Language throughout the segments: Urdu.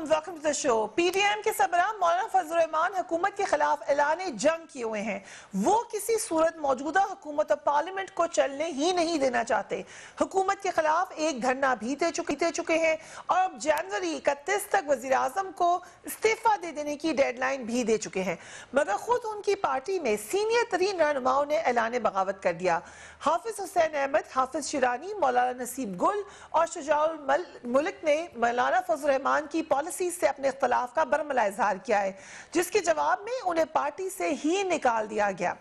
welcome to the show. PDM کے سربراہ مولانا فضل الرحمان حکومت کے خلاف اعلان جنگ کیے ہوئے ہیں. وہ کسی صورت موجودہ حکومت اور پارلیمنٹ کو چلنے ہی نہیں دینا چاہتے. حکومت کے خلاف ایک دھرنا بھی دے چکے ہیں اور اب جنوری 31 تک وزیر اعظم کو استعفیٰ دے دینے کی ڈیڈ لائن بھی دے چکے ہیں. مگر خود ان کی پارٹی میں سینئر ترین رہنماؤں نے اعلان بغاوت کر دیا. حافظ حسین احمد، حافظ شیرانی، مولانا نصیب گل اور شجاع الملک نے مولانا فضل الرحمان کی پالیسی سے اپنے اختلاف کا برملا اظہار کیا ہے، جس کے جواب میں انہیں پارٹی سے ہی نکال دیا گیا.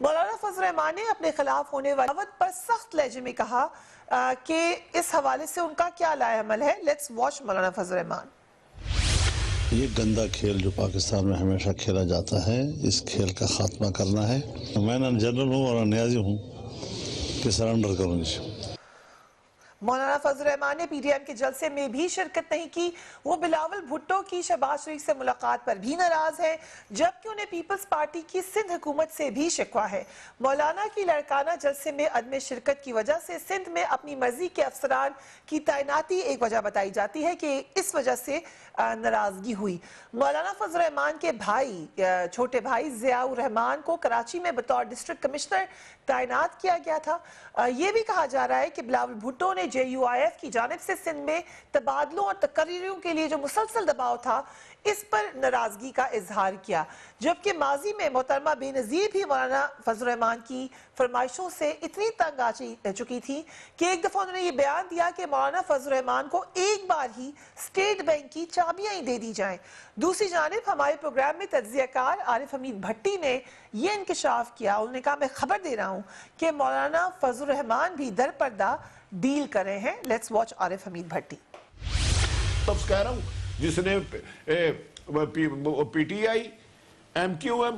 مولانا فضل الرحمان نے اپنے خلاف ہونے والی بغاوت پر سخت لہجے میں کہا کہ اس حوالے سے ان کا کیا لائے عمل ہے. لیٹس واچ مولانا فضل الرحمان. یہ گندا کھیل جو پاکستان میں ہمیشہ کھیلا جاتا ہے، اس کھیل کا خاتمہ کرنا ہے. میں نہ جنرل ہوں اور نیازی ہوں کہ سرنڈر کروں گی. مولانا فضل الرحمان نے پی ڈی ایم کے جلسے میں بھی شرکت نہیں کی. وہ بلاول بھٹو کی شہباز شریف سے ملاقات پر بھی ناراض ہیں، جبکہ انہیں پیپلز پارٹی کی سندھ حکومت سے بھی شکوہ ہے. مولانا کی لڑکانہ جلسے میں عدم شرکت کی وجہ سے سندھ میں اپنی مرضی کے افسران کی تعیناتی ایک وجہ بتائی جاتی ہے کہ اس وجہ سے ناراضگی ہوئی. مولانا فضل الرحمان کے چھوٹے بھائی ضیاء الرحمان کو کراچی میں بطور ڈسٹرکٹ کمشنر تعینات کیا گیا تھا. یہ بھی کہا جا رہا ہے کہ بلاول بھٹو نے JUIF کی جانب سے سندھ میں تبادلوں اور تقرریوں کے لیے جو مسلسل دباؤ تھا اس پر ناراضگی کا اظہار کیا، جبکہ ماضی میں محترمہ بے نظیر بھی مولانا فضل الرحمان کی فرمائشوں سے اتنی تنگ آ چکی تھی کہ ایک دفعہ انہوں نے یہ بیان دیا کہ مولانا فضل الرحمان کو ایک بار ہی اسٹیٹ بینک کی چابیاں ہی دے دی جائیں. دوسری جانب ہمارے پروگرام میں تجزیہ کار عارف حمید بھٹی نے یہ انکشاف کیا. انہوں نے کہا میں خبر دے رہا ہوں کہ مولانا فضل الرحمان بھی در پردہ ڈیل کر رہے ہیں. لیٹس واچ عارف حمید بھٹی. تب کہہ رہا ہوں جس نے PTI MQM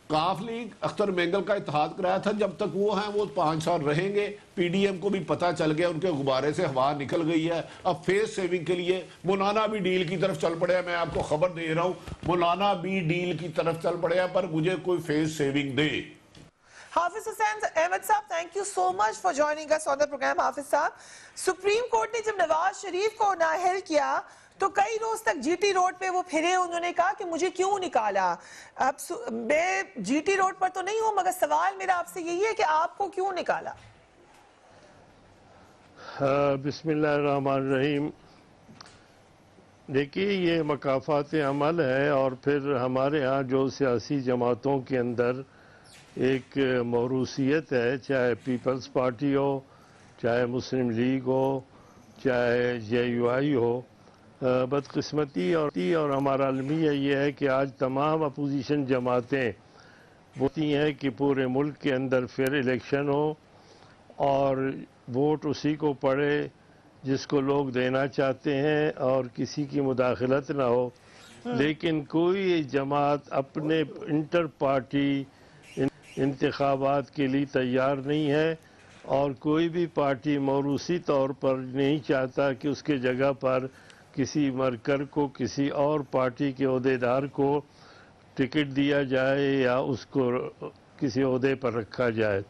کاف لیگ اختر مینگل کا اتحاد کرایا تھا، جب تک وہ ہیں وہ 5 سال رہیں گے. PDM کو بھی پتہ چل گیا، ان کے غبارے سے ہوا نکل گئی ہے. اب فیس سیونگ کے لیے مولانا بھی ڈیل کی طرف چل پڑے ہیں. میں آپ کو خبر دے رہا ہوں، مولانا بھی ڈیل کی طرف چل پڑے ہیں، پر مجھے کوئی فیس سیونگ دے. حافظ حسین احمد صاحب، thank you so much for joining us on the program. حافظ صاحب، سپریم کورٹ نے جب نواز شریف کو نااہل کیا تو کئی روز تک GT روڈ پہ وہ پھرے. انہوں نے کہا کہ مجھے کیوں نکالا. اب میں GT روڈ پر تو نہیں ہوں، مگر سوال میرا آپ سے یہی ہے کہ آپ کو کیوں نکالا؟ بسم اللہ الرحمن الرحیم. دیکھیے، یہ مکافات عمل ہے، اور پھر ہمارے ہاں جو سیاسی جماعتوں کے اندر ایک موروثیت ہے، چاہے پیپلز پارٹی ہو، چاہے مسلم لیگ ہو، چاہے JUI ہو. بدقسمتی اور ہمارا المیہ یہ ہے کہ آج تمام اپوزیشن جماعتیں ہوتی ہیں کہ پورے ملک کے اندر پھر الیکشن ہو اور ووٹ اسی کو پڑے جس کو لوگ دینا چاہتے ہیں اور کسی کی مداخلت نہ ہو. لیکن کوئی جماعت اپنے انٹر پارٹی انتخابات کے لیے تیار نہیں ہے، اور کوئی بھی پارٹی موروثی طور پر نہیں چاہتا کہ اس کے جگہ پر کسی مرکر کو، کسی اور پارٹی کے عہدیدار کو ٹکٹ دیا جائے یا اس کو کسی عہدے پر رکھا جائے.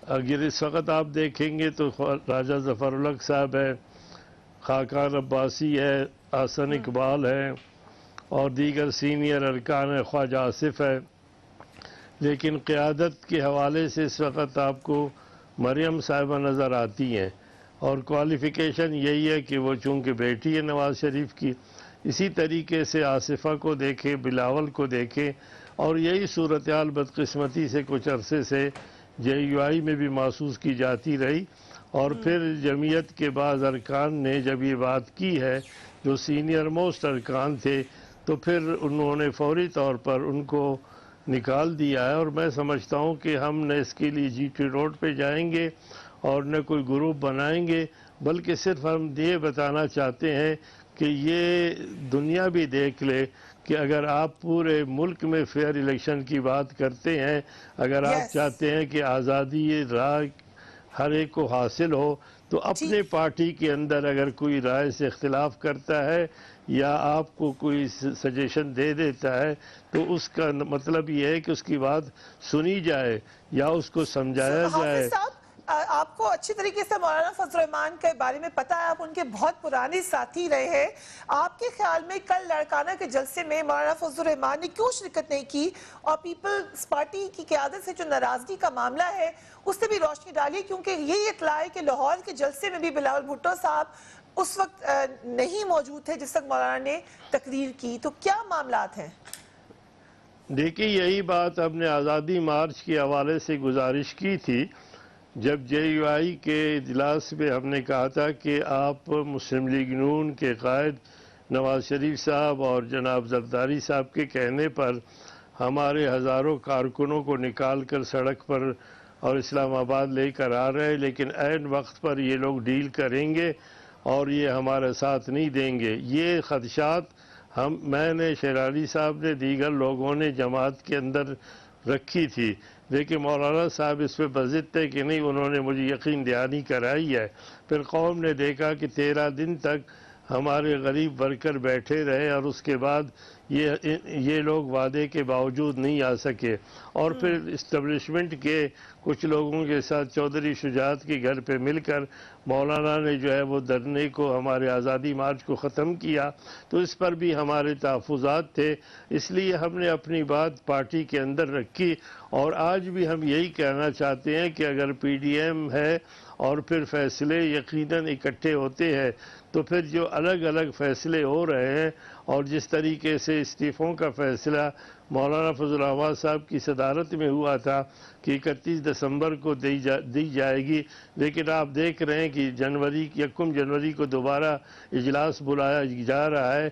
اگر اس وقت آپ دیکھیں گے تو راجہ ظفر الحق صاحب ہے، خاقان عباسی ہے، حسن اقبال ہے، اور دیگر سینئر ارکان ہے، خواجہ آصف ہے. لیکن قیادت کے حوالے سے اس وقت آپ کو مریم صاحبہ نظر آتی ہیں، اور کوالیفیکیشن یہی ہے کہ وہ چونکہ بیٹی ہے نواز شریف کی. اسی طریقے سے آصفہ کو دیکھیں، بلاول کو دیکھیں، اور یہی صورتحال بدقسمتی سے کچھ عرصے سے JUI میں بھی محسوس کی جاتی رہی. اور پھر جمعیت کے بعض ارکان نے جب یہ بات کی ہے، جو سینئر موسٹ ارکان تھے، تو پھر انہوں نے فوری طور پر ان کو نکال دیا ہے. اور میں سمجھتا ہوں کہ ہم نہ اس کے لیے GT روڈ پہ جائیں گے اور نہ کوئی گروپ بنائیں گے، بلکہ صرف ہم یہ بتانا چاہتے ہیں کہ یہ دنیا بھی دیکھ لے کہ اگر آپ پورے ملک میں فیئر الیکشن کی بات کرتے ہیں، اگر آپ چاہتے ہیں کہ آزادی رائے ہر ایک کو حاصل ہو، تو اپنے پارٹی کے اندر اگر کوئی رائے سے اختلاف کرتا ہے یا آپ کو کوئی سجیشن دے دیتا ہے تو اس کا مطلب یہ ہے کہ اس کی بات سنی جائے یا اس کو سمجھایا جائے. آپ کو اچھی طریقے سے مولانا فضل الرحمان کے بارے میں پتا ہے, آپ ان کے بہت پرانے ساتھی رہے ہیں. آپ کے خیال میں کل لاڑکانہ کے جلسے میں مولانا فضل الرحمان نے کیوں شرکت نہیں کی, اور پیپلز پارٹی کی قیادت سے جو ناراضگی کا معاملہ ہے اس سے بھی روشنی ڈالیے, کیونکہ یہی اطلاع ہے کہ لاہور کے جلسے میں بھی بلاول بھٹو صاحب اس وقت نہیں موجود تھے جس وقت مولانا نے تقریر کی. تو کیا معاملات ہیں؟ دیکھیے, یہی بات ہم نے آزادی مارچ کے حوالے سے گزارش کی تھی جب جے یو آئی کے اجلاس میں ہم نے کہا تھا کہ آپ مسلم لیگ نون کے قائد نواز شریف صاحب اور جناب زرداری صاحب کے کہنے پر ہمارے ہزاروں کارکنوں کو نکال کر سڑک پر اور اسلام آباد لے کر آ رہے ہیں, لیکن عین وقت پر یہ لوگ ڈیل کریں گے اور یہ ہمارا ساتھ نہیں دیں گے. یہ خدشات میں نے, شیر علی صاحب نے, دیگر لوگوں نے جماعت کے اندر رکھی تھی, لیکن مولانا صاحب اس پہ بضد تھے کہ نہیں, انہوں نے مجھے یقین دہانی کرائی ہے. پھر قوم نے دیکھا کہ 13 دن تک ہمارے غریب ورکر بیٹھے رہے اور اس کے بعد یہ لوگ وعدے کے باوجود نہیں آ سکے, اور پھر اسٹیبلشمنٹ کے کچھ لوگوں کے ساتھ چودھری شجاعت کے گھر پہ مل کر مولانا نے جو ہے وہ دھرنے کو, ہمارے آزادی مارچ کو ختم کیا. تو اس پر بھی ہمارے تحفظات تھے, اس لیے ہم نے اپنی بات پارٹی کے اندر رکھی. اور آج بھی ہم یہی کہنا چاہتے ہیں کہ اگر پی ڈی ایم ہے اور پھر فیصلے یقیناً اکٹھے ہوتے ہیں, تو پھر جو الگ الگ فیصلے ہو رہے ہیں اور جس طریقے سے استعفوں کا فیصلہ مولانا فضل الرحمان صاحب کی صدارت میں ہوا تھا کہ 31 دسمبر کو دی جائے گی, لیکن آپ دیکھ رہے ہیں کہ 1 جنوری کو دوبارہ اجلاس بلایا جا رہا ہے.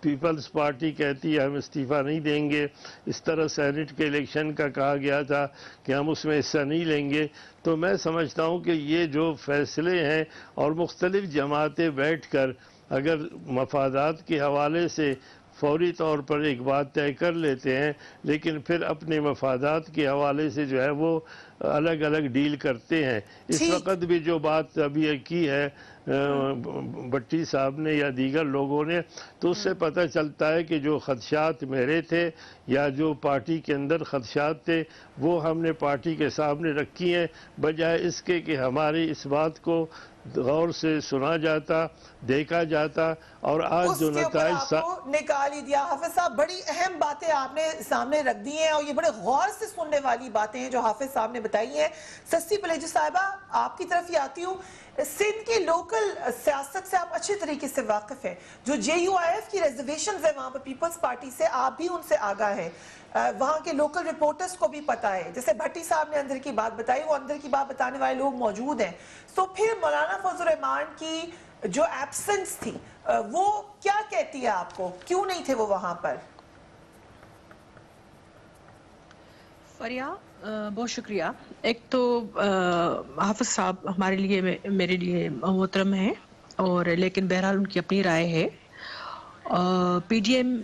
پیپلز پارٹی کہتی ہے ہم استعفیٰ نہیں دیں گے, اس طرح سینٹ کے الیکشن کا کہا گیا تھا کہ ہم اس میں حصہ نہیں لیں گے. تو میں سمجھتا ہوں کہ یہ جو فیصلے ہیں اور مختلف جماعتیں بیٹھ کر اگر مفادات کے حوالے سے فوری طور پر ایک بات طے کر لیتے ہیں, لیکن پھر اپنے مفادات کے حوالے سے جو ہے وہ الگ الگ ڈیل کرتے ہیں. اس وقت بھی جو بات ابھی کی ہے بٹی صاحب نے یا دیگر لوگوں نے, تو اس سے پتہ چلتا ہے کہ جو خدشات میرے تھے یا جو پارٹی کے اندر خدشات تھے وہ ہم نے پارٹی کے سامنے رکھی ہیں, بجائے اس کے کہ ہماری اس بات کو غور سے سنا جاتا, دیکھا جاتا. اور آج جو نتائج نکال ہی دیا. حافظ صاحب, بڑی اہم باتیں آپ نے سامنے رکھ دی ہیں اور یہ بڑے غور سے سننے والی باتیں ہیں جو حافظ صاحب نے بتائی ہیں. سستی پلیجو صاحبہ, آپ کی طرف ہی آتی ہوں. سندھ کی لوکل سیاست سے آپ اچھے طریقے سے واقف ہیں. جو جے یو آئی ایف کی ریزرویشنز ہیں وہاں پر پیپلز پارٹی سے, آپ بھی ان سے آگاہ ہیں. وہاں کے لوکل رپورٹرز کو بھی پتہ ہے, جیسے بھٹی صاحب نے اندر کی بات بتائی, وہ اندر کی بات بتانے والے لوگ موجود ہیں. تو پھر مولانا فضل الرحمان کی جو ایبسنس تھی وہ کیا کہتی ہے آپ کو, کیوں نہیں تھے وہ وہاں پر؟ فریہ, بہت شکریہ. ایک تو حافظ صاحب ہمارے لیے, میرے لیے محترم ہیں, اور لیکن بہرحال ان کی اپنی رائے ہے. پی ڈی ایم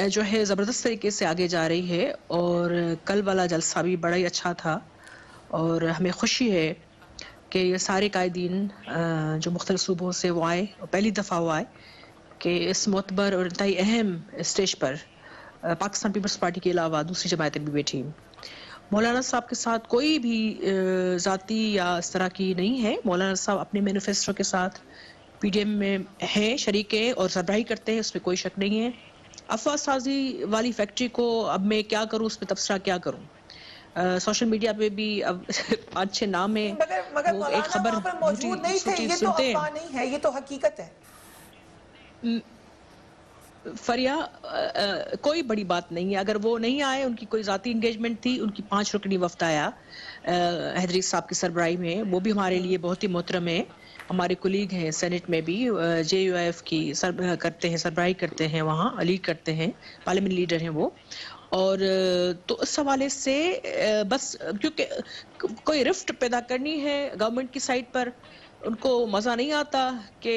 جو ہے زبردست طریقے سے آگے جا رہی ہے, اور کل والا جلسہ بھی بڑا ہی اچھا تھا, اور ہمیں خوشی ہے کہ یہ سارے قائدین جو مختلف صوبوں سے وہ آئے, پہلی دفعہ وہ آئے کہ اس معتبر اور انتہائی اہم اسٹیج پر پاکستان پیپلز پارٹی کے علاوہ دوسری جماعتیں بھی بیٹھی. مولانا صاحب کے ساتھ کوئی بھی ذاتی یا اس طرح کی نہیں ہے. مولانا صاحب اپنے مینیفیسٹو کے ساتھ پی ڈی ایم میں ہیں, شریک ہیں اور سربراہی کرتے ہیں, اس میں کوئی شک نہیں ہے. افواہ سازی والی فیکٹری کو اب میں کیا کروں, اس پہ تبصرہ کیا کروں. سوشل میڈیا پہ بھی اب 5-6 نام ہے, مگر وہ ایک خبر مولانا وہاں پر موجود نہیں تھے, یہ تو افواہ نہیں ہے, یہ تو حقیقت ہے. فریہ, کوئی بڑی بات نہیں ہے. اگر وہ نہیں آئے, ان کی کوئی ذاتی انگیجمنٹ تھی, ان کی 5 رکنی وفد آیا حیدری صاحب کی سربراہی میں, وہ بھی ہمارے لیے بہت ہی محترم ہے. ہمارے کولیگ ہیں سینٹ میں بھی, جے یو آئی ایف کی سربراہی کرتے ہیں, وہاں لیڈ کرتے ہیں, پارلیمنٹ لیڈر ہیں وہ. اور تو اس حوالے سے بس کیونکہ کوئی رفٹ پیدا کرنی ہے گورنمنٹ کی سائٹ پر, ان کو مزہ نہیں آتا کہ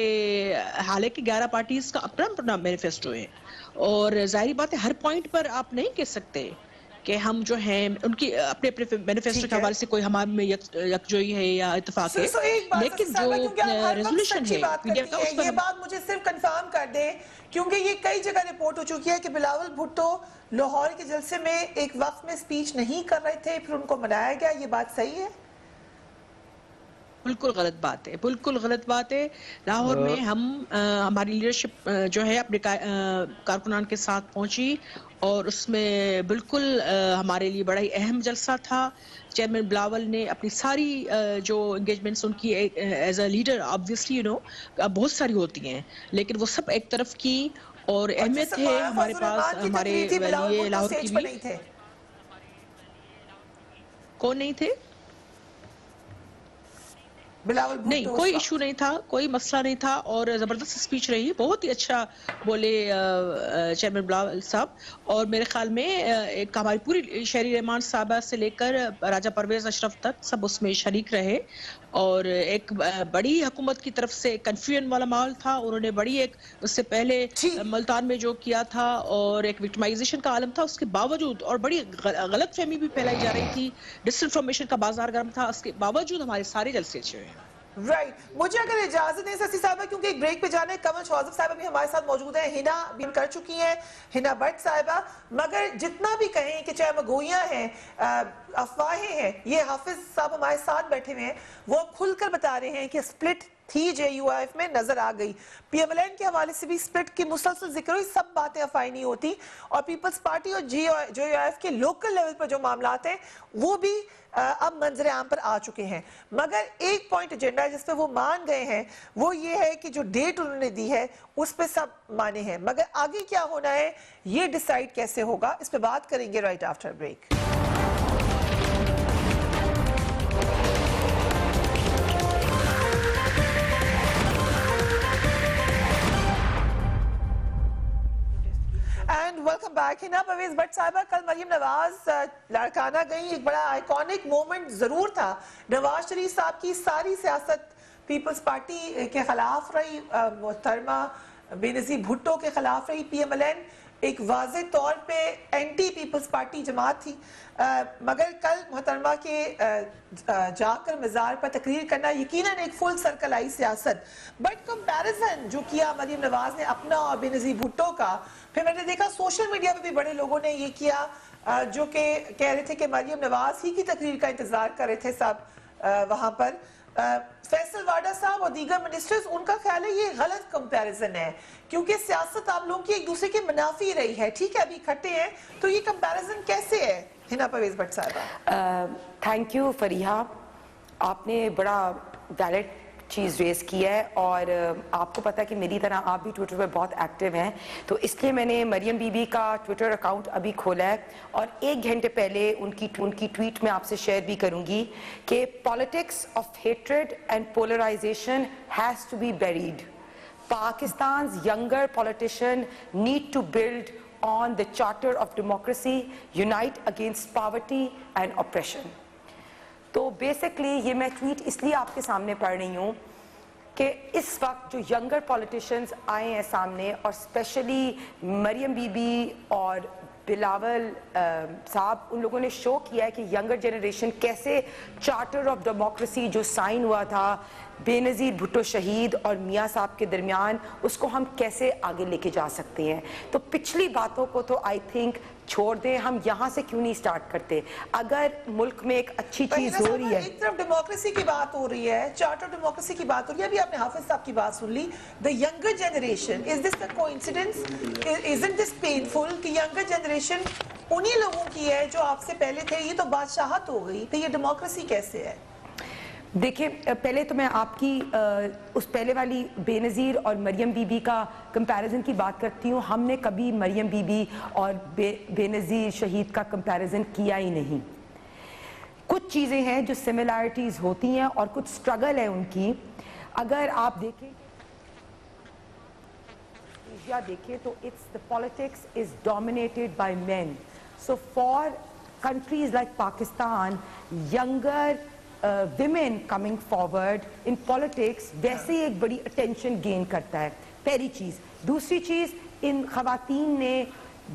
حالانکہ 11 پارٹیز کا اپنا مینیفیسٹو ہے, اور ظاہری بات ہے ہر پوائنٹ پر آپ نہیں کہہ سکتے کہ ہم جو ہیں ان کی اپنے مینیفیسٹو کے حوالے سے کوئی ہمارے میں یکجوئی ہے یا اتفاق ہے. لیکن جو ریزولوشن ہے یہ بات مجھے صرف کنفرم کر دیں, کیونکہ یہ کئی جگہ رپورٹ ہو چکی ہے کہ بلاول بھٹو لاہور کے جلسے میں ایک وقت میں سپیچ نہیں کر رہے تھے, پھر ان کو منایا گیا, یہ بات صحیح ہے؟ بالکل غلط بات ہے، بالکل غلط بات ہے. لاہور میں ہم ہماری لیڈرشپ جو ہے اپنے کارکنان کے ساتھ پہنچی اور اس میں بالکل ہمارے لیے بڑا ہی اہم جلسہ تھا. چیئرمین بلاول نے اپنی ساری جو انگیجمنٹس ان کی ایز اے لیڈر آبویسلی بہت ساری ہوتی ہیں لیکن وہ سب ایک طرف کی اور اہمیت ہے ہمارے پاس ہمارے لیے لاہور کی بھی. کون نہیں تھے؟ نہیں، کوئی ایشو نہیں تھا، کوئی مسئلہ نہیں تھا اور زبردست اسپیچ رہی، بہت ہی اچھا بولے چیئرمین بلاول صاحب. اور میرے خیال میں ایک ہماری پوری شہری رحمان صاحبہ سے لے کر راجہ پرویز اشرف تک سب اس میں شریک رہے اور ایک بڑی حکومت کی طرف سے کنفیوژن والا ماحول تھا. انہوں نے بڑی ایک اس سے پہلے ملتان میں جو کیا تھا اور ایک وکٹمائزیشن کا عالم تھا، اس کے باوجود اور بڑی غلط فہمی بھی پھیلائی جا رہی تھی، ڈس انفارمیشن کا بازار گرم تھا، اس کے باوجود ہمارے سارے جلسے اچھے ہوئے. رائٹ، مجھے اگر اجازت دیں سسی صاحبہ کیونکہ ایک بریک پہ جانے، کمل شوازف صاحبہ بھی ہمارے ساتھ موجود ہیں، ہنا بھی کر چکی ہیں، ہنا بٹ صاحبہ. مگر جتنا بھی کہیں کہ چاہے مگوئیاں ہیں، افواہیں ہیں، یہ حافظ صاحب ہمارے ساتھ بیٹھے ہوئے ہیں، وہ کھل کر بتا رہے ہیں کہ سپلٹ تھی جے یو آئی ایف میں نظر آ گئی. پی ایم ایل این کے حوالے سے بھی سپلٹ کی مسلسل ذکر ہوئی، سب باتیں افواہیں نہیں ہوتی. اور پیپلز پارٹی اور جے یو آئی ایف کے لوکل لیول پر جو معاملات ہیں وہ بھی اب منظر عام پر آ چکے ہیں. مگر ایک پوائنٹ ایجنڈا ہے جس پہ وہ مان گئے ہیں، وہ یہ ہے کہ جو ڈیٹ انہوں نے دی ہے اس پہ سب مانے ہیں. مگر آگے کیا ہونا ہے یہ ڈیسائیڈ کیسے ہوگا، اس پہ بات کریں گے right after break. And welcome back. ہنا پرویز بٹ صاحبہ، کل مریم نواز لاڑکانہ گئی، ایک بڑا آئیکونک مومنٹ ضرور تھا. نواز شریف صاحب کی ساری سیاست پیپلز پارٹی کے خلاف رہی، محترمہ بے نظیر بھٹو کے خلاف رہی. پی ایم ایل این ایک واضح طور پہ اینٹی پیپلز پارٹی جماعت تھی. مگر کل محترمہ کے جا کر مزار پر تقریر کرنا یقیناً ایک فل سرکل آئی سیاست. بٹ کمپیریزن جو کیا مریم نواز نے اپنا اور بے نظیر بھٹو کا، پھر میں نے دیکھا سوشل میڈیا پہ بھی بڑے لوگوں نے یہ کیا جو کہ کہہ رہے تھے کہ مریم نواز ہی کی تقریر کا انتظار کر رہے تھے سب وہاں پر. فیصل واڈا صاحب اور دیگر منسٹرز، ان کا خیال ہے یہ غلط کمپیریزن ہے کیونکہ سیاست آپ لوگوں کی ایک دوسرے کے منافی رہی ہے. ٹھیک ہے ابھی اکٹھے ہیں تو یہ کمپیریزن کیسے ہے؟ ہنا پرویز بٹ صاحبہ. تھینک یو فریحہ، آپ نے بڑا ویلڈ چیز ریز کی ہے اور آپ کو پتا ہے کہ میری طرح آپ بھی ٹویٹر پہ بہت ایکٹیو ہیں، تو اس لیے میں نے مریم بی بی کا ٹویٹر اکاؤنٹ ابھی کھولا ہے اور 1 گھنٹے پہلے ان کی ٹویٹ میں آپ سے شیئر بھی کروں گی کہ politics of hatred and polarization has to be buried. Pakistan's younger politicians need to build on the charter of democracy, unite against poverty and oppression. تو بیسکلی یہ میں ٹویٹ اس لیے آپ کے سامنے پڑھ رہی ہوں کہ اس وقت جو ینگر پولیٹیشنز آئے ہیں سامنے اور اسپیشلی مریم بی بی اور بلاول صاحب، ان لوگوں نے شو کیا ہے کہ ینگر جنریشن کیسے چارٹر آف ڈیموکریسی جو سائن ہوا تھا بے نظیر بھٹو شہید اور میاں صاحب کے درمیان، اس کو ہم کیسے آگے لے کے جا سکتے ہیں. تو پچھلی باتوں کو تو آئی تھنک چھوڑ دیں، ہم یہاں سے کیوں نہیں سٹارٹ کرتے؟ اگر ملک میں ایک اچھی چیز ہو رہی ہے، ایک طرف ڈیموکریسی کی بات ہو رہی ہے، چارٹر ڈیموکریسی کی بات ہو رہی ہے، ابھی آپ نے حافظ صاحب کی بات سن لی. the younger generation, is this a coincidence? Isn't this painful کہ younger generation انہی لوگوں کی ہے جو آپ سے پہلے تھے؟ یہ تو بادشاہت ہو گئی، تو یہ ڈیموکریسی کیسے ہے؟ دیکھیں پہلے تو میں آپ کی اس پہلے والی بے نظیر اور مریم بی بی کا کمپیریزن کی بات کرتی ہوں. ہم نے کبھی مریم بی بی اور بے نظیر شہید کا کمپیریزن کیا ہی نہیں. کچھ چیزیں ہیں جو سملیرٹیز ہوتی ہیں اور کچھ سٹرگل ہے ان کی. اگر آپ دیکھیں ایشیا دیکھیں تو the politics is dominated by men. So for countries like Pakistan, younger women coming forward in politics ویسے ہی ایک بڑی اٹینشن گین کرتا ہے. پہلی چیز. دوسری چیز، ان خواتین نے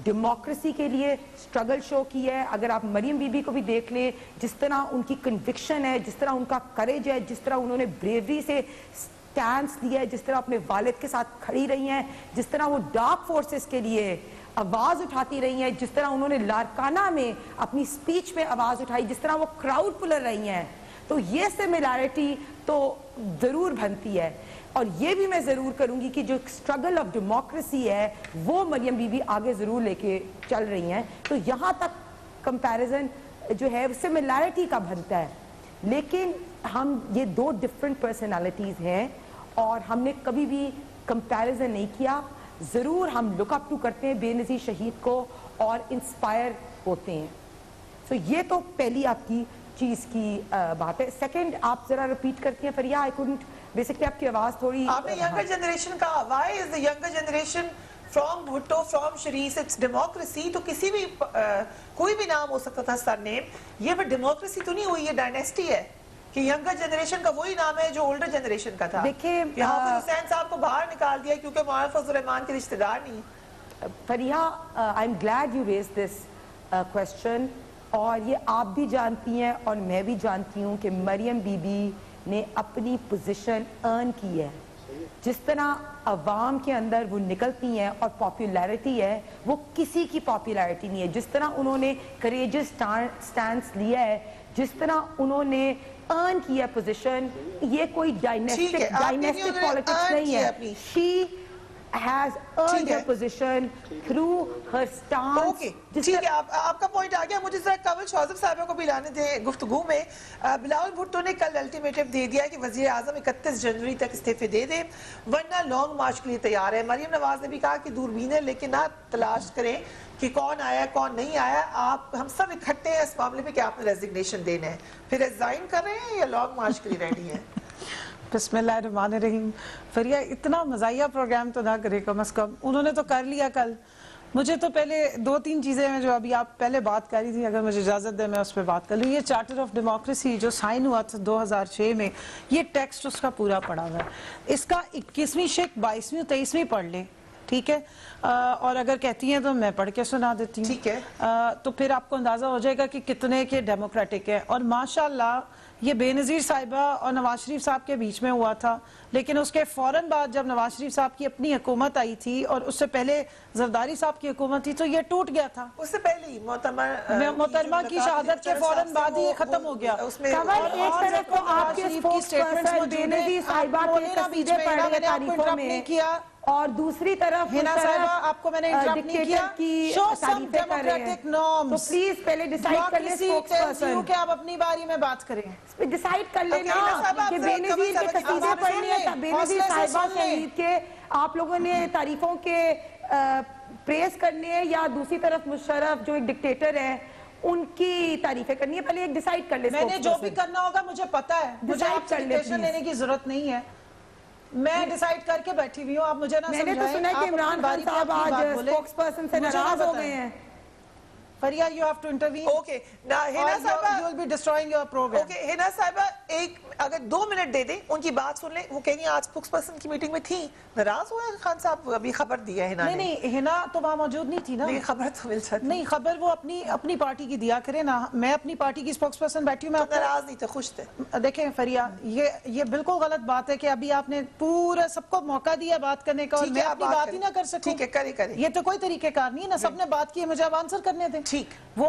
ڈیموکریسی کے لیے سٹرگل شو کی ہے. اگر آپ مریم بی بی کو بھی دیکھ لیں، جس طرح ان کی کنوکشن ہے، جس طرح ان کا کریج ہے، جس طرح انہوں نے بریوری سے سٹینس لیا ہے، جس طرح اپنے والد کے ساتھ کھڑی رہی ہیں، جس طرح وہ ڈارک فورسز کے لیے آواز اٹھاتی رہی ہیں، جس طرح انہوں نے لاڑکانہ میں اپنی سپیچ میں آواز اٹھائی، جس طرح وہ کراؤڈ پلر رہی ہیں. تو یہ سملیرٹی تو ضرور بنتی ہے. اور یہ بھی میں ضرور کروں گی کہ جو اسٹرگل آف ڈیموکریسی ہے وہ مریم بی بی آگے ضرور لے کے چل رہی ہیں. تو یہاں تک کمپیریزن جو ہے سملیرٹی کا بنتا ہے, لیکن ہم یہ دو ڈفرینٹ پرسنالٹیز ہیں اور ہم نے کبھی بھی کمپیریزن نہیں کیا. ضرور ہم لک اپ ٹو کرتے ہیں بے نظیر شہید کو اور انسپائر ہوتے ہیں. سو یہ تو پہلی آپ کی چیز کی بات ہے. سیکنڈ آپ ذرا ریپیٹ کرتی ہیں فریہ, آئی کوڈنٹ بیسکلی آپ کی آواز تھوڑی. آپ نے ینگر جنریشن کا, why is the younger generation from Bhutto from Sharif it's democracy, تو کسی بھی کوئی بھی نام ہو سکتا تھا سر نیم, یہ بٹ ڈیموکریسی تو نہیں ہوئی, یہ ڈائنیسٹی ہے کہ ینگر جنریشن کا وہی نام ہے جو اولڈر جنریشن کا تھا. دیکھیں حافظ حسین صاحب کو باہر نکال دیا کیونکہ مولانا فضل الرحمان کے رشتہ دار نہیں. Fariha, I am glad you raise this question, اور یہ آپ بھی جانتی ہیں اور میں بھی جانتی ہوں کہ مریم بی بی نے اپنی پوزیشن ارن کی ہے. جس طرح عوام کے اندر وہ نکلتی ہیں اور پاپولیرٹی ہے, وہ کسی کی پاپولیرٹی نہیں ہے. جس طرح انہوں نے کریجس سٹانس لیا ہے, جس طرح انہوں نے ارن کیا پوزیشن, یہ کوئی ڈائنیسٹک پالیٹکس نہیں ہے. شی has earned her position through her stance. ٹھیک ہے, آپ کا پوائنٹ آ گیا. مجھے ذرا کمل شوزف صاحبہ کو بھی لانے دیں گفتگو میں. بلاول بھٹو نے کل الٹیمیٹم دے دیا کہ وزیر اعظم 31 جنوری تک استعفے دے دیں ورنہ لانگ مارچ کے لیے تیار ہے. مریم نواز نے بھی کہا کہ دوربین ہے لیکن نہ تلاش کریں کہ کون آیا کون نہیں آیا, آپ ہم سب اکٹھے ہیں اس معاملے میں کہ آپ نے ریزگنیشن دینا ہے. پھر ریزائن کر رہے ہیں یا لانگ مارچ کے لیے ریڈی ہیں؟ بسم اللہ الرحمن الرحیم. فریہ اتنا مزاحیہ پروگرام تو نہ کرے کم از کم, انہوں نے تو کر لیا کل. مجھے تو پہلے 2-3 چیزیں ہیں جو ابھی آپ پہلے بات کر رہی تھی, اگر مجھے اجازت دے میں اس پہ بات کر لوں. یہ چارٹر آف ڈیموکریسی جو سائن ہوا تھا 2006 میں, یہ ٹیکسٹ اس کا پورا پڑا ہوا ہے. اس کا 21ویں شق 22ویں 23ویں پڑھ لیں, ٹھیک ہے, اور اگر کہتی ہیں تو میں پڑھ کے سنا دیتی ہوں. ٹھیک ہے, تو پھر آپ کو اندازہ ہو جائے گا کہ کتنے کے ڈیموکریٹک ہے. اور ماشاءاللہ یہ بے نظیر صاحبہ اور نواز شریف صاحب کے بیچ میں ہوا تھا, لیکن اس کے فوراً بعد جب نواز شریف صاحب کی اپنی حکومت آئی تھی اور اس سے پہلے زرداری صاحب کی حکومت تھی تو یہ ٹوٹ گیا تھا. اس سے پہلے ہی محترمہ کی شہادت کے فوراً بعد ہی یہ ختم ہو گیا. ایک طرف تو آپ کے اسپوکس پرسن بے نظیر صاحبہ کے قصیدے پڑھ رہے تعریفوں میں, اور دوسری طرف ہینا صاحبہ آپ کو میں نے انٹرپٹ نہیں کیا, شو سم ڈیموکریٹک نارمز. تو پلیز پہلے ڈیسائیڈ کر لیں اسپوکس پرسن کہ آپ اپنی باری میں بات کریں, ڈیسائیڈ کر لینا کہ بے نظیر کے قصیدے پڑھنے ہیں. بے نظیر صاحبہ شہید کے آپ لوگوں نے تعریفوں کے پریز کرنے ہیں یا دوسری طرف مشرف جو ایک ڈکٹیٹر ہے ان کی تعریفیں کرنی ہے؟ پہلے ایک ڈیسائیڈ کر لیں. میں نے جو بھی کرنا ہوگا مجھے پتا ہے, مجھے آپ سے ڈکٹیشن لینے کی ضرورت نہیں ہے, میں ڈیسائیڈ کر کے بیٹھی ہوئی ہوں, آپ مجھے نہ سمجھائیں. میں نے تو سنا کہ عمران خان صاحب آج اسپوکس پرسن سے ناراض ہو گئے ہیں. فریہ you have to intervene. Okay, ہینا صاحبہ you will be destroying your program. Okay, ہینا صاحبہ ایک اگر 2 منٹ دے دیں ان کی بات سن لیں. وہ کہیں گے آج اسپوکس پرسن کی میٹنگ میں تھی, ناراض ہوئے خان صاحب, ابھی خبر دی ہے ہینا نے. نہیں, ہینا تو وہاں موجود نہیں تھی نا. نہیں, خبر تو مل سکتی. نہیں, خبر وہ اپنی پارٹی کی دیا کرے نا. میں اپنی پارٹی کی اسپوکس پرسن بیٹھی ہوں, میں ناراض نہیں تھے, خوش تھے. دیکھیں فریہ, یہ بالکل غلط بات ہے کہ ابھی آپ نے پورا سب کو موقع دیا بات کرنے کا اور میں اپنی بات ہی نہ کر سکوں. ٹھیک ہے, کریں. یہ تو کوئی طریقہ کار نہیں ہے نا, سب نے بات کی ہے, مجھے اب آنسر کرنے دیں. ٹھیک, وہ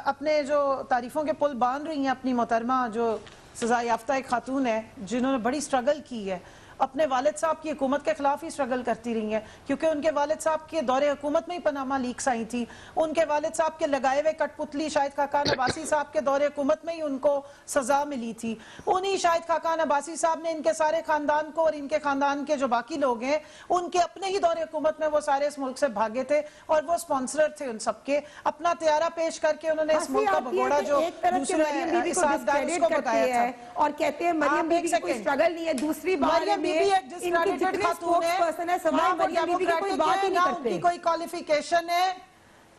اپنے جو تعریفوں کے پل باندھ رہی ہیں, اپنی محترمہ جو سزا یافتہ ایک خاتون ہے جنہوں نے بڑی سٹرگل کی ہے, اپنے والد صاحب کی حکومت کے خلاف ہی سٹرگل کرتی رہی ہیں, کیونکہ ان کے والد صاحب کے دور حکومت میں ہی پاناما لیکس آئی تھی. ان کے والد صاحب کے لگائے ہوئے کٹ پتلی شاہد خاقان عباسی صاحب کے دور حکومت میں ہی ان کو سزا ملی تھی. انہی شاہد خاقان عباسی صاحب نے ان کے سارے خاندان کو اور ان کے خاندان کے جو باقی لوگ ہیں ان کے اپنے ہی دور حکومت میں وہ سارے اس ملک سے بھاگے تھے اور وہ سپانسرر تھے ان سب کے. اپنا تیارہ پیش کر کے انہوں نے اس ملک کا بگوڑا جو دوسرے اساتدار اس کو بتایا تھا, اور کہتے ہیں مریم بی بی کی کوئی سٹرگل نہیں ہے. دوسری بات مریم بی بی ایک ڈسکریڈیٹڈ خاتون ہے, ان کی کوئی کوالیفیکیشن ہے.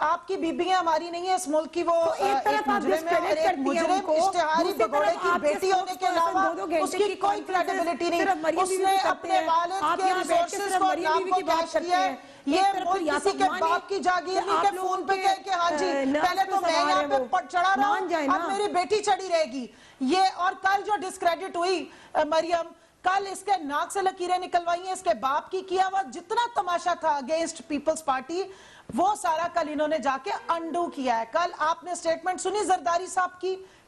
آپ کی بیبیاں ہماری نہیں ہیں اس ملک کی, وہ ایک مجرم ہے اور ایک مجرم اشتہاری بگوڑے کی بیٹی ہونے کے علاوہ اس کی کوئی کریڈیبلٹی نہیں. اس نے اپنے والد کے ریسورسز کو نام کو کیش کیا ہے. یہ ملک کسی کے باپ کی جاگیر نہیں کہ فون پہ کہہ کہ ہاں جی پہلے تو میں یہاں پہ چڑھا رہا ہوں, اب میری بیٹی چڑھی رہے گی. یہ اور کل جو ڈسکریڈٹ ہوئی مریم, کل اس کے ناک سے لکیریں نکلوائی ہیں, اس کے باپ کی کیا ہوا جتنا تماشا تھا اگینسٹ پیپلز پارٹی وہ سارا کل انہوں نے جا کے انڈو کیا ہے. کل آپ نے سٹیٹمنٹ سنی زرداری صاحب کی,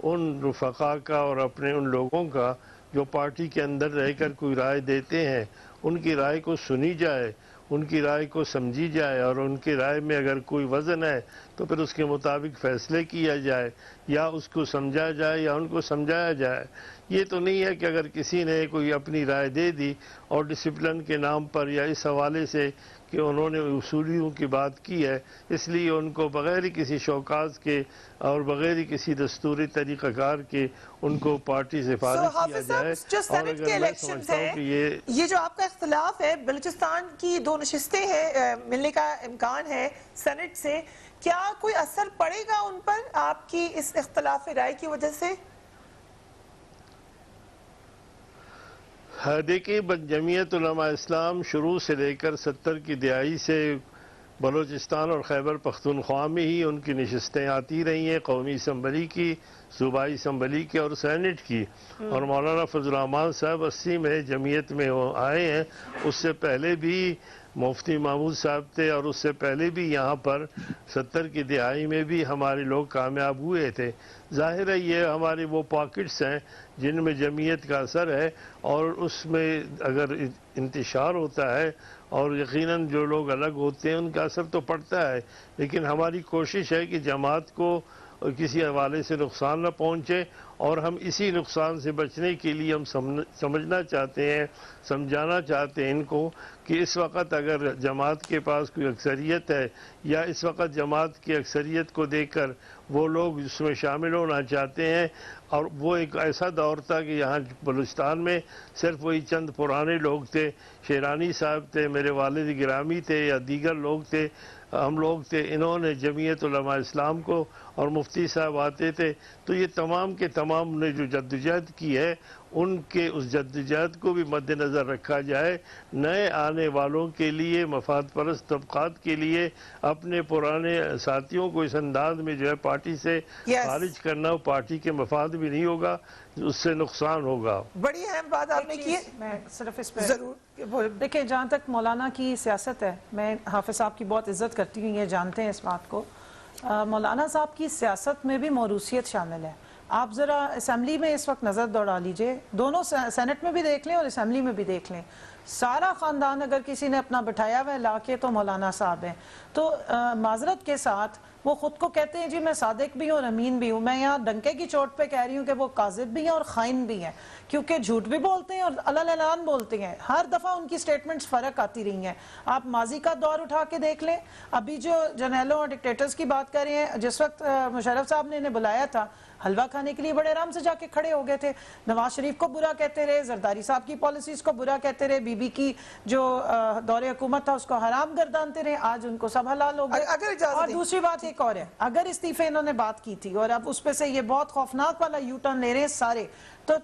ان رفقا کا اور اپنے ان لوگوں کا جو پارٹی کے اندر رہ کر کوئی رائے دیتے ہیں، ان کی رائے کو سنی جائے، ان کی رائے کو سمجھی جائے، اور ان کی رائے میں اگر کوئی وزن ہے تو پھر اس کے مطابق فیصلے کیا جائے، یا اس کو سمجھا جائے یا ان کو سمجھایا جائے۔ یہ تو نہیں ہے کہ اگر کسی نے کوئی اپنی رائے دے دی اور ڈسپلن کے نام پر یا اس حوالے سے کہ انہوں نے اصولیوں کی بات کی ہے، اس لیے ان کو بغیر ہی کسی شوکاز کے اور بغیر ہی کسی دستوری طریقہ کار کے ان کو پارٹی سے فارغ کیا جائے۔ جو اور سینٹ اگر کے میں الیکشنز سمجھتا ہوں ہیں، کہ یہ جو آپ کا اختلاف ہے، بلوچستان کی 2 نشستیں ہیں ملنے کا امکان ہے سینٹ سے، کیا کوئی اثر پڑے گا ان پر آپ کی اس اختلاف رائے کی وجہ سے؟ دیکھیے، جمعیت علماء اسلام شروع سے لے کر 70 کی دہائی سے بلوچستان اور خیبر پختونخوا میں ہی ان کی نشستیں آتی رہی ہیں، قومی اسمبلی کی، صوبائی اسمبلی کی اور سینٹ کی۔ اور مولانا فضل الرحمان صاحب 80 میں جمعیت میں آئے ہیں، اس سے پہلے بھی مفتی محمود صاحب تھے، اور اس سے پہلے بھی یہاں پر 70 کی دہائی میں بھی ہمارے لوگ کامیاب ہوئے تھے۔ ظاہر ہے یہ ہمارے وہ پاکٹس ہیں جن میں جمعیت کا اثر ہے، اور اس میں اگر انتشار ہوتا ہے اور یقیناً جو لوگ الگ ہوتے ہیں ان کا اثر تو پڑتا ہے، لیکن ہماری کوشش ہے کہ جماعت کو کسی حوالے سے نقصان نہ پہنچے، اور ہم اسی نقصان سے بچنے کے لیے ہم سمجھنا چاہتے ہیں، سمجھانا چاہتے ہیں ان کو کہ اس وقت اگر جماعت کے پاس کوئی اکثریت ہے، یا اس وقت جماعت کی اکثریت کو دیکھ کر وہ لوگ اس میں شامل ہونا چاہتے ہیں، اور وہ ایک ایسا دور تھا کہ یہاں بلوچستان میں صرف وہی چند پرانے لوگ تھے، شیرانی صاحب تھے، میرے والد گرامی تھے، یا دیگر لوگ تھے، ہم لوگ تھے، انہوں نے جمعیت علماء اسلام کو، اور مفتی صاحب آتے تھے، تو یہ تمام کے تمام نے جو جدوجہد کی ہے، ان کے اس جدوجہد کو بھی مد نظر رکھا جائے، نئے آنے والوں کے لیے، مفاد پرست طبقات کے لیے اپنے پرانے ساتھیوں کو اس انداز میں جو ہے پارٹی سے خارج کرنا، پارٹی کے مفاد بھی نہیں ہوگا، اس سے نقصان ہوگا۔ بڑی اہم بات آپ نے کی ہے، میں صرف اس پہ ضرور دیکھیں، جہاں تک مولانا کی سیاست ہے، میں حافظ صاحب کی بہت عزت کرتی ہوں، یہ جانتے ہیں اس بات کو۔ مولانا صاحب کی سیاست میں بھی موروثیت شامل ہے۔ آپ ذرا اسمبلی میں اس وقت نظر دوڑا لیجئے، دونوں سینٹ میں بھی دیکھ لیں اور اسمبلی میں بھی دیکھ لیں، سارا خاندان اگر کسی نے اپنا بٹھایا ہوا ہے لا کے تو مولانا صاحب ہیں۔ تو معذرت کے ساتھ وہ خود کو کہتے ہیں جی میں صادق بھی ہوں اور امین بھی ہوں، میں یہاں ڈنکے کی چوٹ پہ کہہ رہی ہوں کہ وہ کاذب بھی ہیں اور خائن بھی ہیں، کیونکہ جھوٹ بھی بولتے ہیں اور علل اعلان بولتے ہیں، ہر دفعہ ان کی سٹیٹمنٹس فرق آتی رہی ہیں۔ آپ ماضی کا دور اٹھا کے دیکھ لیں، ابھی جو جرنیلوں اور ڈکٹیٹرز کی بات کر رہے ہیں، جس وقت مشرف صاحب نے انہیں بلایا تھا حلوہ کھانے کے لیے بڑے آرام سے جا کے کھڑے ہو گئے تھے، نواز شریف کو برا کہتے رہے، زرداری صاحب کی پالیسیز کو برا کہتے رہے، بی بی کی جو دور حکومت تھا اس کو حرام گردانتے رہے، آج ان کو سب حلال ہو گئے۔ اور دوسری بات ایک اور ہے، اگر استعفے انہوں نے بات کی تھی اور اب اس پہ سے یہ بہت خوفناک والا یو ٹرن لے رہے ہیں سارے، تو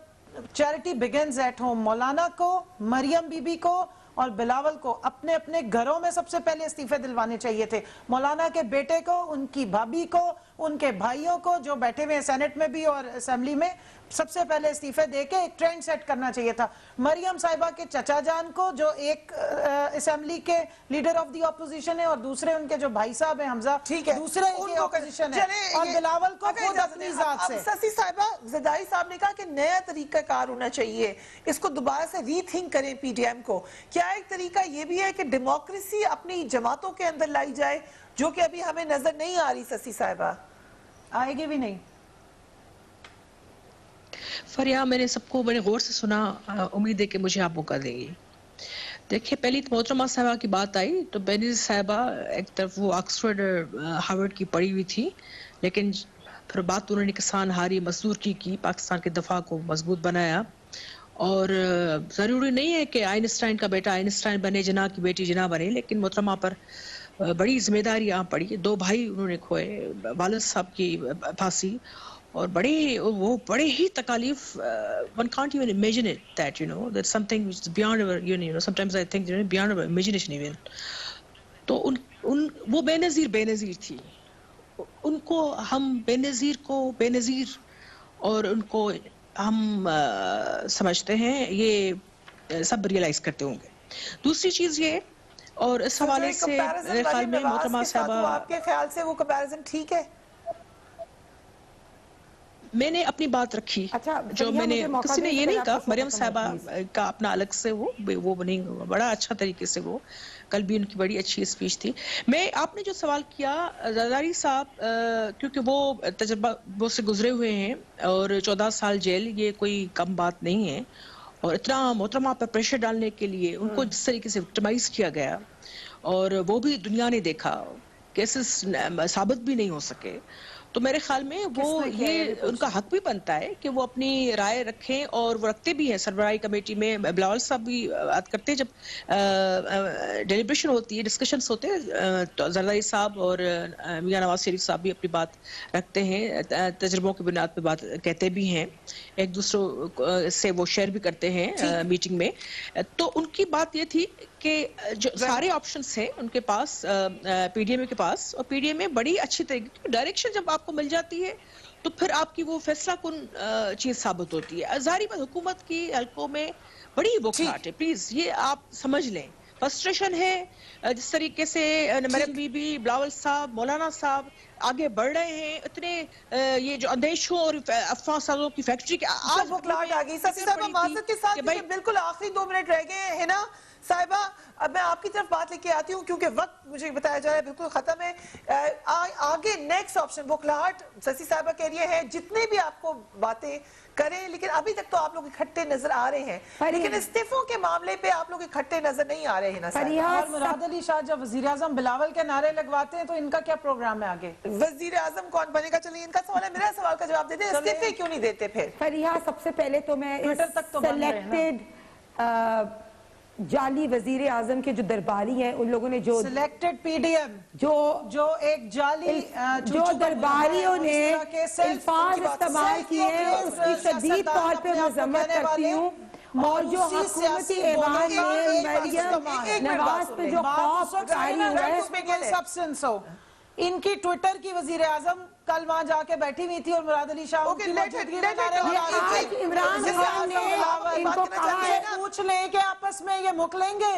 چیریٹی بگنز ایٹ ہوم، مولانا کو، مریم بی بی کو اور بلاول کو اپنے اپنے گھروں میں سب سے پہلے استعفے دلوانے چاہیے تھے، مولانا کے بیٹے کو، ان کی بھابھی کو، ان کے بھائیوں کو جو بیٹھے ہوئے ہیں سینٹ میں بھی اور اسمبلی میں، سب سے پہلے استعفے دے کے ایک ٹرینڈ سیٹ کرنا چاہیے تھا۔ مریم صاحبہ کے چچا جان کو جو ایک اسمبلی کے لیڈر آف دی اپوزیشن ہے اور دوسرے ان کے جو بھائی صاحب ہیں حمزہ دوسرے کے اپوزیشن ہے، اور بلاول کو خود اپنی ذات سے۔ سسی صاحبہ، زرداری صاحب نے کہا کہ نیا طریقہ کار ہونا چاہیے، اس کو دوبارہ سے ری تھنک کریں پی ڈی ایم کو، کیا ایک طریقہ یہ بھی ہے کہ ڈیموکریسی اپنی جماعتوں کے اندر لائی جائے جو کہ ابھی ہمیں نظر نہیں آ رہی؟ سسی صاحبہ آئے گی بھی نہیں۔ فریہ، میں نے سب کو بڑے غور سے سنا، امید ہے کہ مجھے آپ موقع دیں گی۔ دیکھیں، پہلی محترمہ صاحبہ کی بات آئی تو بینظیر صاحبہ ایک طرف وہ آکسفورڈ ہارورڈ کی پڑھی ہوئی تھی، لیکن پھر بات انہوں نے کسان ہاری مزدور کی پاکستان کے دفاع کو مضبوط بنایا، اور ضروری نہیں ہے کہ آئنسٹائن کا بیٹا آئنسٹائن بنے، جناح کی بیٹی جناح بنے، لیکن محترمہ پر بڑی ذمہ داری یہاں پڑی، 2 بھائی انہوں نے کھوئے، والد صاحب کی پھانسی، اور وہ بڑے ہی تکالیف، one can't even imagine it, that that's something which is beyond our sometimes I think beyond our imagination even. تو وہ بے نظیر تھی، ان کو ہم بے نظیر اور ان کو ہم سمجھتے ہیں، یہ سب ریئلائز کرتے ہوں گے۔ دوسری چیز یہ، اور اس حوالے سے میرے خیال میں محترمہ صاحبہ، آپ کے خیال سے وہ کمپیریزن ٹھیک ہے؟ میں نے اپنی بات رکھی اچھا، جو فریحہ، میں نے مجھے موقع کسی نے دیں یہ کہ نہیں آپ کہا کو مریم ختم صاحبہ پلیز۔ کا اپنا الگ سے وہ نہیں ہوا، بڑا اچھا طریقے سے وہ کل بھی ان کی بڑی اچھی اسپیچ تھی. میں آپ نے جو سوال کیا زرداری صاحب کیونکہ وہ تجربہ وہ سے گزرے ہوئے ہیں اور 14 سال جیل یہ کوئی کم بات نہیں ہے اور اتنا محترمہ پر پریشر ڈالنے کے لیے ان کو جس طریقے سے وکٹمائز کیا گیا اور وہ بھی دنیا نے دیکھا کیسز ثابت بھی نہیں ہو سکے تو میرے خیال میں وہ یہ ان کا حق بھی بنتا ہے کہ وہ اپنی رائے رکھیں اور وہ رکھتے بھی ہیں. سربراہی کمیٹی میں بلاول صاحب بھی بات کرتے ہیں جب ڈیلیبریشن ہوتی ہے ڈسکشنز ہوتے ہیں تو زرداری صاحب اور میاں نواز شریف صاحب بھی اپنی بات رکھتے ہیں تجربوں کی بنیاد پہ بات کہتے بھی ہیں ایک دوسرے سے وہ شیئر بھی کرتے ہیں میٹنگ میں. تو ان کی بات یہ تھی کہ جو سارے آپشنز ہیں ان کے پاس پی ڈی ایم کے پاس اور پی ڈی ایم میں بڑی اچھی طریقے کی ڈائریکشن جب آپ کو مل جاتی ہے تو پھر آپ کی وہ فیصلہ کن چیز ثابت ہوتی ہے. ظاہری بات حکومت کی حلقوں میں بڑی بکھراہٹ ہے پلیز یہ آپ سمجھ لیں فرسٹریشن ہے جس طریقے سے مریم بی بی بلاول صاحب مولانا صاحب آگے بڑھ رہے ہیں اتنے یہ جو اندیشوں اور افواہ سازوں کی فیکٹری کے آج بکھلاہٹ آ گئی. سسی صاحبہ معذرت کے ساتھ بالکل آخری 2 منٹ رہ گئے ہیں نا صاحبہ اب میں آپ کی طرف بات لے کے آتی ہوں کیونکہ وقت مجھے بتایا جا رہا ہے بالکل ختم ہے. آگے نیکسٹ آپشن بکھلاہٹ سسی صاحبہ کہہ رہی ہے جتنے بھی آپ کو باتیں کریں لیکن ابھی تک تو آپ لوگ اکٹھے نظر آ رہے ہیں لیکن استعفوں کے معاملے پہ آپ لوگ اکٹھے نظر نہیں آ رہے ہیں نا صاحبہ. اور مراد علی شاہ جب وزیر اعظم بلاول کے نعرے لگواتے ہیں تو ان کا کیا پروگرام ہے آگے؟ وزیر اعظم کون بنے گا؟ چلیے ان کا سوال ہے میرا سوال کا جواب دیتے ہیں استعفے کیوں نہیں دیتے پھر؟ فریحہ سب سے پہلے تو میں سلیکٹڈ جعلی وزیر اعظم کے جو درباری ہیں ان لوگوں نے جو سلیکٹڈ پی ڈی ایم جو ایک جعلی جو درباریوں نے الفاظ استعمال کیے ہیں اس کی شدید طور پہ مذمت کرتی ہوں اور جو حکومتی ایوان میں مریم نواز پہ جو خوف ظاہر ہوا ہے سبسٹنس ہو ان کی ٹویٹر کی وزیر اعظم کل وہاں جا کے بیٹھی ہوئی تھی اور مراد علی شاہ آج عمران خان نے ان کو کہا ہے پوچھ لیں کہ آپس میں یہ مک لیں گے.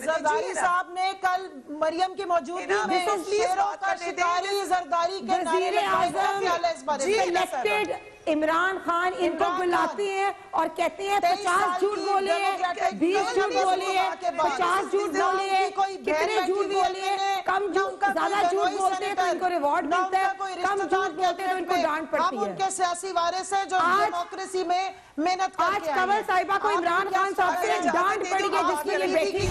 زرداری صاحب نے کل مریم کی موجودگی میں شیروں کا شکاری زرداری کے وزیر اعظم سلیکٹڈ عمران خان ان کو بلاتے ہیں اور کہتے ہیں 50 جھوٹ بولے ہیں 20 جھوٹ بولے ہیں 50 جھوٹ بولے ہیں کتنے جھوٹ بولے ہیں کم زیادہ جھوٹ بولتے ہیں تو ان کو ریوارڈ ملتا ہے کم جھوٹ بولتے ہیں تو ان کو ڈانٹ پڑتی ہے. اب ان کے سیاسی وارث ہیں جو ڈیموکریسی میں محنت کر کے آج کنور صاحبہ کو عمران خان صاحب سے ڈانٹ پڑی ہے جس کی یہ بیٹی